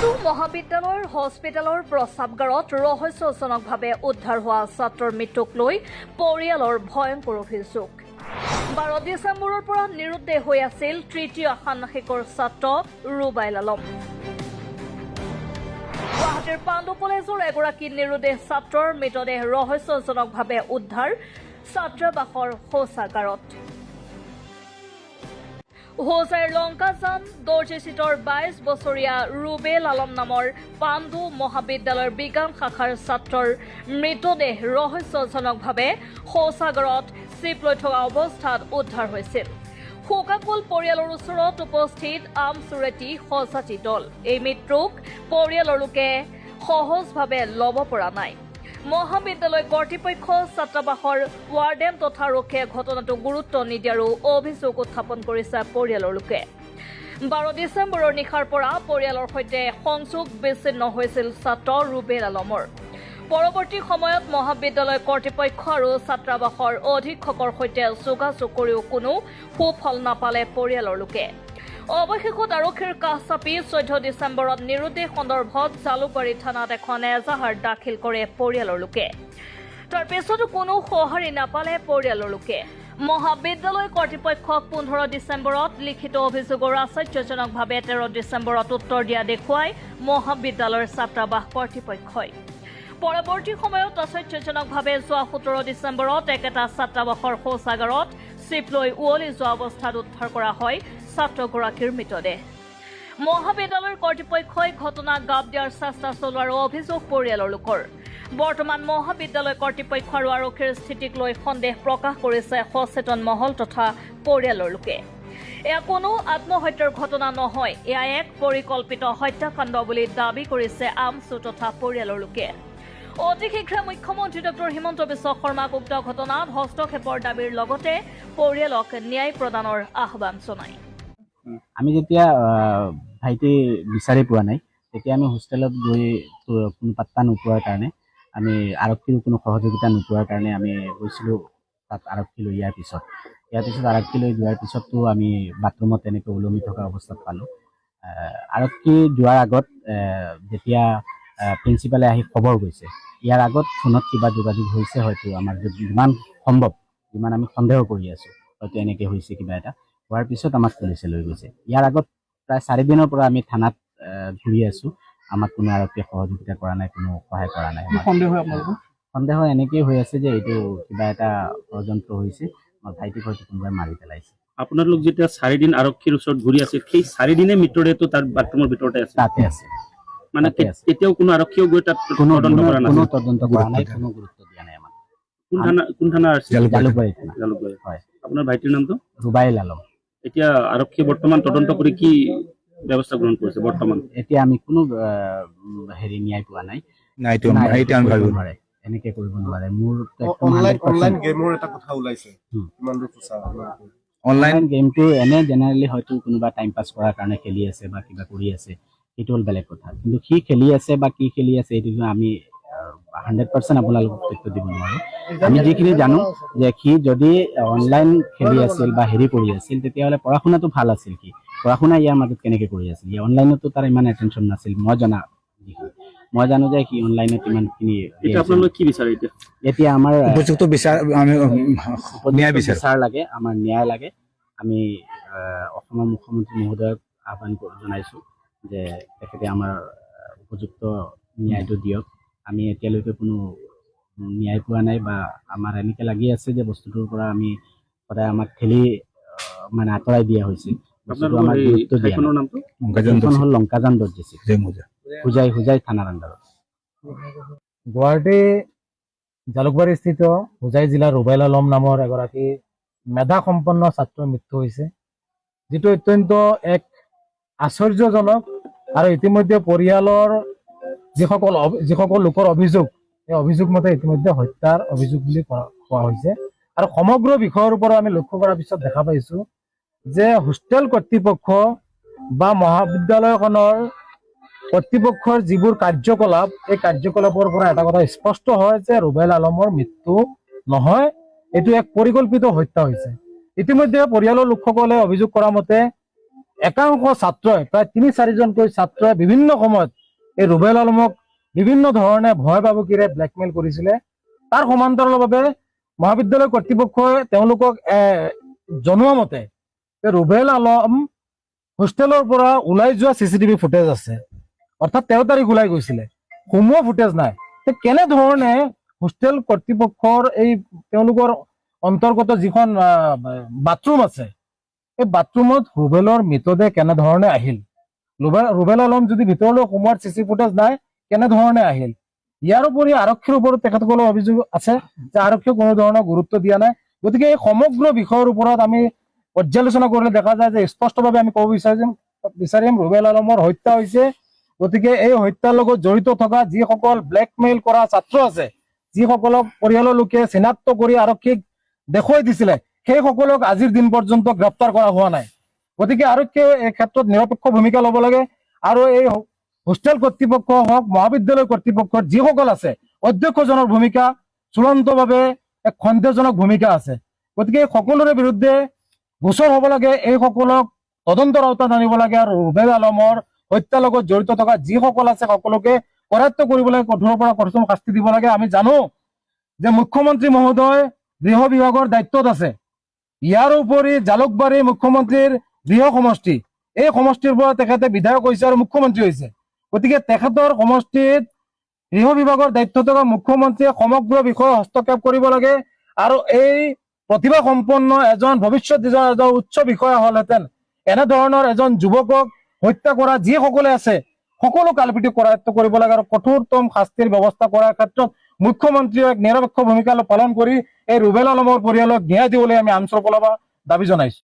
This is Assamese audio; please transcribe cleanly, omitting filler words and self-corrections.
পাণ্ডু মহাবিদ্যালয়ৰ হস্পিটেলৰ প্ৰস্ৰাৱগাৰত ৰহস্যজনকভাৱে উদ্ধাৰ হোৱা ছাত্ৰৰ মৃত্যুক লৈ পৰিয়ালৰ ভয়ংকৰ অভিযোগ। 12 ডিচেম্বৰৰ পৰা নিৰুদ্দেশ হৈ আছিল তৃতীয় ষান্মাসিকৰ ছাত্ৰ ৰুবাইল আলম। গুৱাহাটীৰ পাণ্ডু কলেজৰ এগৰাকী নিৰুদ্দেশ ছাত্ৰৰ মৃতদেহ ৰহস্যজনকভাৱে উদ্ধাৰ ছাত্ৰাবাসৰ শৌচাগাৰত। হোজাইৰ লংকাজান দৰ্জিচিটৰ 22 বছৰীয়া ৰুবেল আলম নামৰ পাণ্ডু মহাবিদ্যালয়ৰ বিজ্ঞান শাখাৰ ছাত্ৰৰ মৃতদেহ ৰহস্যজনকভাৱে শৌচাগাৰত চিপ লৈ থকা অৱস্থাত উদ্ধাৰ হৈছিল। শোকাকুল পৰিয়ালৰ ওচৰত উপস্থিত আমচুৰেটি সজাতি দল। এই মৃত্যুক পৰিয়ালৰ লোকে সহজভাৱে ল'ব পৰা নাই। মহাবিদ্যালয় কৰ্তৃপক্ষ ছাত্ৰাবাসৰ ৱাৰ্ডেন তথা আৰক্ষীয়ে ঘটনাটোক গুৰুত্ব নিদিয়াৰো অভিযোগ উত্থাপন কৰিছে পৰিয়ালৰ লোকে। 12 ডিচেম্বৰৰ নিশাৰ পৰা পৰিয়ালৰ সৈতে সংযোগ বিচ্ছিন্ন হৈছিল ছাত্ৰ ৰুবেল আলমৰ। পৰৱৰ্তী সময়ত মহাবিদ্যালয় কৰ্তৃপক্ষ আৰু ছাত্ৰাবাসৰ অধীক্ষকৰ সৈতে যোগাযোগ কৰিও কোনো সুফল নাপালে পৰিয়ালৰ লোকে। অৱশেষত আৰক্ষীৰ কাষ চাপি 14 ডিচেম্বৰত নিৰুদ্দেশ সন্দৰ্ভত জালুকবাৰী থানাত এখন এজাহাৰ দাখিল কৰে পৰিয়ালৰ লোকে। তাৰ পিছতো কোনো সঁহাৰি নাপালে পৰিয়ালৰ লোকে। মহাবিদ্যালয় কৰ্তৃপক্ষক 15 ডিচেম্বৰত লিখিত অভিযোগৰ আশ্চৰ্যজনকভাৱে 13 ডিচেম্বৰত উত্তৰ দিয়া দেখুৱাই মহাবিদ্যালয়ৰ ছাত্ৰাবাস কৰ্তৃপক্ষই। পৰৱৰ্তী সময়ত আশ্চৰ্যজনকভাৱে যোৱা 17 ডিচেম্বৰত একেটা ছাত্ৰাবাসৰ শৌচাগাৰত চিপ লৈ উৱলি যোৱা অৱস্থাত উদ্ধাৰ কৰা হয় ছাত্ৰগৰাকীৰ মৃতদেহ। মহাবিদ্যালয়ৰ কৰ্তৃপক্ষই ঘটনাক গাপ দিয়াৰ চেষ্টা চলোৱাৰ অভিযোগ পৰিয়ালৰ লোকৰ। বৰ্তমান মহাবিদ্যালয় কৰ্তৃপক্ষ আৰু আৰক্ষীৰ স্থিতিক লৈ সন্দেহ প্ৰকাশ কৰিছে সচেতন মহল তথা পৰিয়ালৰ লোকে। এয়া কোনো আত্মহত্যাৰ ঘটনা নহয়, এয়া এক পৰিকল্পিত হত্যাকাণ্ড বুলি দাবী কৰিছে আমচু তথা পৰিয়ালৰ লোকে। অতি শীঘ্ৰে মুখ্যমন্ত্ৰী ডক্টৰ হিমন্ত বিশ্ব শৰ্মাক উক্ত ঘটনাত হস্তক্ষেপৰ দাবীৰ লগতে পৰিয়ালক ন্যায় প্ৰদানৰ আহ্বান জনায়। আমি যেতিয়া ভাইটি বিচাৰি পোৱা নাই তেতিয়া আমি হোষ্টেলত গৈ কোনো পাত্তা নোপোৱাৰ কাৰণে আমি আৰক্ষীৰ কোনো সহযোগিতা নোপোৱাৰ কাৰণে আমি গৈছিলোঁ তাত আৰক্ষীলৈ। ইয়াৰ পিছত আৰক্ষীলৈ যোৱাৰ পিছতো আমি বাথৰুমত তেনেকৈ ওলমি থকা অৱস্থাত পালোঁ। আৰক্ষী যোৱাৰ আগত যেতিয়া প্ৰিন্সিপালে আহি খবৰ গৈছে, ইয়াৰ আগত ফোনত কিবা যোগাযোগ হৈছে, হয়তো আমাৰ যিমান সম্ভৱ, যিমান আমি সন্দেহ কৰি আছোঁ হয়তো এনেকৈ হৈছে কিবা এটা, হোৱাৰ পিছত আমাক পুলিচে লৈ গৈছে। ইয়াৰ আগত প্ৰায় 4 দিনৰ পৰা আমি থানাত ঘূৰি আছোঁ, আমাক কোনো আৰক্ষীয়ে সহযোগিতা কৰা নাই, কোনো সহায় কৰা নাই। সন্দেহ এনেকেই হৈ আছে যে এইটো কিবা এটা ষড়যন্ত্ৰ হৈছে, মোৰ ভাইটিক হয়তো কোনোবাই মাৰি পেলাইছে। আপোনালোক যেতিয়া 4 দিন আৰক্ষীৰ ওচৰত ঘূৰি আছিল, সেই 4 দিনে মৃতদেহটো তাৰ বাথৰুমৰ ভিতৰতে আছে? তাতে আছে। মানে এতিয়াও কোনো আৰক্ষীয়েও গৈ তাত কোনো তদন্ত কৰা নাই? কোনো তদন্ত কৰা নাই, কোনো গুৰুত্ব দিয়া নাই আমাক। কোন থানা আছে? জালুকবাৰী থানা। জালুকবাৰী। হয়। আপোনাৰ ভাইটিৰ নামটো? ৰুবাইল আলম। এতিয়া আৰক্ষীয়ে বৰ্তমান তদন্ত কৰি কি ব্যৱস্থা গ্ৰহণ কৰিছে বৰ্তমান? এতিয়া আমি কোনো ন্যায় পোৱা নাই। এনেকে কৰিব নোৱাৰে। মোৰ অনলাইন গেমৰ এটা কথা ওলাইছে, কিমান দূৰ সঁচা? অনলাইন গেমটো এনে জেনেৰেলি হয়তো কোনোবা টাইম পাছ কৰাৰ কাৰণে খেলি আছে বা কিবা কৰি আছে, সেইটো হ'ল বেলেগ কথা। কিন্তু সি খেলি আছে বা কি খেলি আছে এইটো আমি 100% আপোনালোকক তথ্য দিব নোৱাৰোঁ। আমি যিখিনি জানো যে সি যদি অনলাইন খেলি আছিল বা হেৰি কৰি আছিল, তেতিয়াহ'লে পঢ়া শুনাটো ভাল আছিল। সি পঢ়া শুনা ইয়াৰ মাজত কেনেকৈ কৰি আছিল? অনলাইনতো তাৰ ইমান এটেনশ্যন নাছিল। মই জানো যে সি অনলাইনত ইমানখিনি। আপোনালোকে কি বিচাৰে এতিয়া? আমাৰ উপযুক্ত বিচাৰ লাগে, আমাৰ ন্যায় লাগে। আমি অসমৰ মুখ্যমন্ত্ৰী মহোদয়ক আহ্বান জনাইছোঁ যে তেখেতে আমাৰ উপযুক্ত ন্যায়টো দিয়ক। আমি এতিয়ালৈকে কোনো ন্যায় পোৱা নাই বা আমাৰ এনেকৈ লাগি আছে যে বস্তুটোৰ পৰা আমি সদায় আমাক ঠেলি মানে আঁতৰাই দিয়া হৈছে। বস্তুটো আমাক গুৰুত্ব দিয়া নাই। এইখন হ'ল লংকাজান দৰ্জিচিট, হোজাই থানাৰ আণ্ডাৰত। গুৱাহাটী জালুকবাৰী স্থিত হোজাই জিলাৰ ৰুবাইল আলম নামৰ এগৰাকী মেধাসম্পন্ন ছাত্ৰৰ মৃত্যু হৈছে, যিটো অত্যন্ত এক আশ্চৰ্যজনক। আৰু ইতিমধ্যে পৰিয়ালৰ যিসকল লোকৰ অভিযোগ, এই অভিযোগ মতে ইতিমধ্যে হত্যাৰ অভিযোগ বুলি কোৱা হৈছে। আৰু সমগ্ৰ বিষয়ৰ ওপৰত আমি লক্ষ্য কৰাৰ পিছত দেখা পাইছোঁ যে হোষ্টেল কৰ্তৃপক্ষ বা মহাবিদ্যালয়খনৰ কৰ্তৃপক্ষৰ যিবোৰ কাৰ্যকলাপ, এই কাৰ্যকলাপৰ পৰা এটা কথা স্পষ্ট হয় যে ৰুবাইল আলমৰ মৃত্যু নহয়, এইটো এক পৰিকল্পিত হত্যা হৈছে। ইতিমধ্যে পৰিয়ালৰ লোকসকলে অভিযোগ কৰা মতে একাংশ ছাত্ৰই প্ৰায় ৩-৪জনকৈ ছাত্ৰই বিভিন্ন সময়ত এই ৰুবেল আলমক বিভিন্ন ধৰণে ভয় ভাবুকিৰে ব্লেকমেইল কৰিছিলে। তাৰ সমান্তৰালভাৱে মহাবিদ্যালয় কৰ্তৃপক্ষই তেওঁলোকক জনোৱা মতে যে ৰুবেল আলম হোষ্টেলৰ পৰা ওলাই যোৱা CCTV ফুটেজ আছে, অৰ্থাৎ 13 তাৰিখ ওলাই গৈছিলে, সোমোৱা ফুটেজ নাই। কেনেধৰণে হোষ্টেল কৰ্তৃপক্ষৰ এই তেওঁলোকৰ অন্তৰ্গত যিখন বাথৰুম আছে, এই বাথৰুমত ৰুবেলৰ মৃতদেহ কেনেধৰণে আহিল, ৰুবেল আলম যদি ভিতৰলৈ সোমোৱাৰ CC ফুটেজ নাই, কেনেধৰণে আহিল। ইয়াৰ উপৰি আৰক্ষীৰ ওপৰত তেখেতসকলৰ অভিযোগ আছে যে আৰক্ষীয়ে কোনো ধৰণৰ গুৰুত্ব দিয়া নাই। গতিকে এই সমগ্ৰ বিষয়ৰ ওপৰত আমি পৰ্যালোচনা কৰিলে দেখা যায় যে স্পষ্টভাৱে আমি ক'ব বিচাৰিম ৰুবেল আলমৰ হত্যা হৈছে। গতিকে এই হত্যাৰ লগত জড়িত থকা যিসকল ব্লেকমেইল কৰা ছাত্ৰ আছে, যিসকলক পৰিয়ালৰ লোকে চিনাক্ত কৰি আৰক্ষীক দেখুৱাই দিছিলে, সেইসকলক আজিৰ দিন পৰ্যন্ত গ্ৰেপ্তাৰ কৰা হোৱা নাই। গতিকে আৰক্ষীয়ে এই ক্ষেত্ৰত নিৰপেক্ষ ভূমিকা ল'ব লাগে আৰু এই হোষ্টেল কৰ্তৃপক্ষ হওক, মহাবিদ্যালয় কৰ্তৃপক্ষৰ যিসকল আছে, অধ্যক্ষজনৰ ভূমিকা চূড়ান্তভাৱে এক সন্দেহজনক ভূমিকা আছে। গতিকে সকলোৰে বিৰুদ্ধে গোচৰ হ'ব লাগে, এইসকলক তদন্তৰ আওতাত আনিব লাগে আৰু ৰুবেল আলমৰ হত্যাৰ লগত জড়িত থকা যিসকল আছে সকলোকে কৰায়ত্ব কৰিবলৈ কঠোৰৰ পৰা কঠোৰ শাস্তি দিব লাগে। আমি জানো যে মুখ্যমন্ত্ৰী মহোদয় গৃহ বিভাগৰ দায়িত্বত আছে। ইয়াৰ উপৰি জালুকবাৰী মুখ্যমন্ত্ৰীৰ গৃহ সমষ্টি, এই সমষ্টিৰ পৰা তেখেতে বিধায়ক হৈছে আৰু মুখ্যমন্ত্ৰী হৈছে। গতিকে তেখেতৰ সমষ্টিত গৃহ বিভাগৰ দায়িত্ব থকা মুখ্যমন্ত্ৰীয়ে সমগ্ৰ বিষয়ে হস্তক্ষেপ কৰিব লাগে আৰু এই প্ৰতিভা সম্পন্ন ভৱিষ্যত এজন উচ্চ বিষয়া হলহেঁতেন এনেধৰণৰ এজন যুৱকক হত্যা কৰা যিসকলে আছে সকলো কালপিটি কৰায়ত্ব কৰিব লাগে আৰু কঠোৰতম শাস্তিৰ ব্যৱস্থা কৰাৰ ক্ষেত্ৰত মুখ্যমন্ত্ৰীয়ে এক নিৰপেক্ষ ভূমিকা পালন কৰি এই ৰুবেল আলমৰ পৰিয়ালক ন্যায় দিবলৈ আমি আঞ্চল পলাবা দাবী জনাইছো।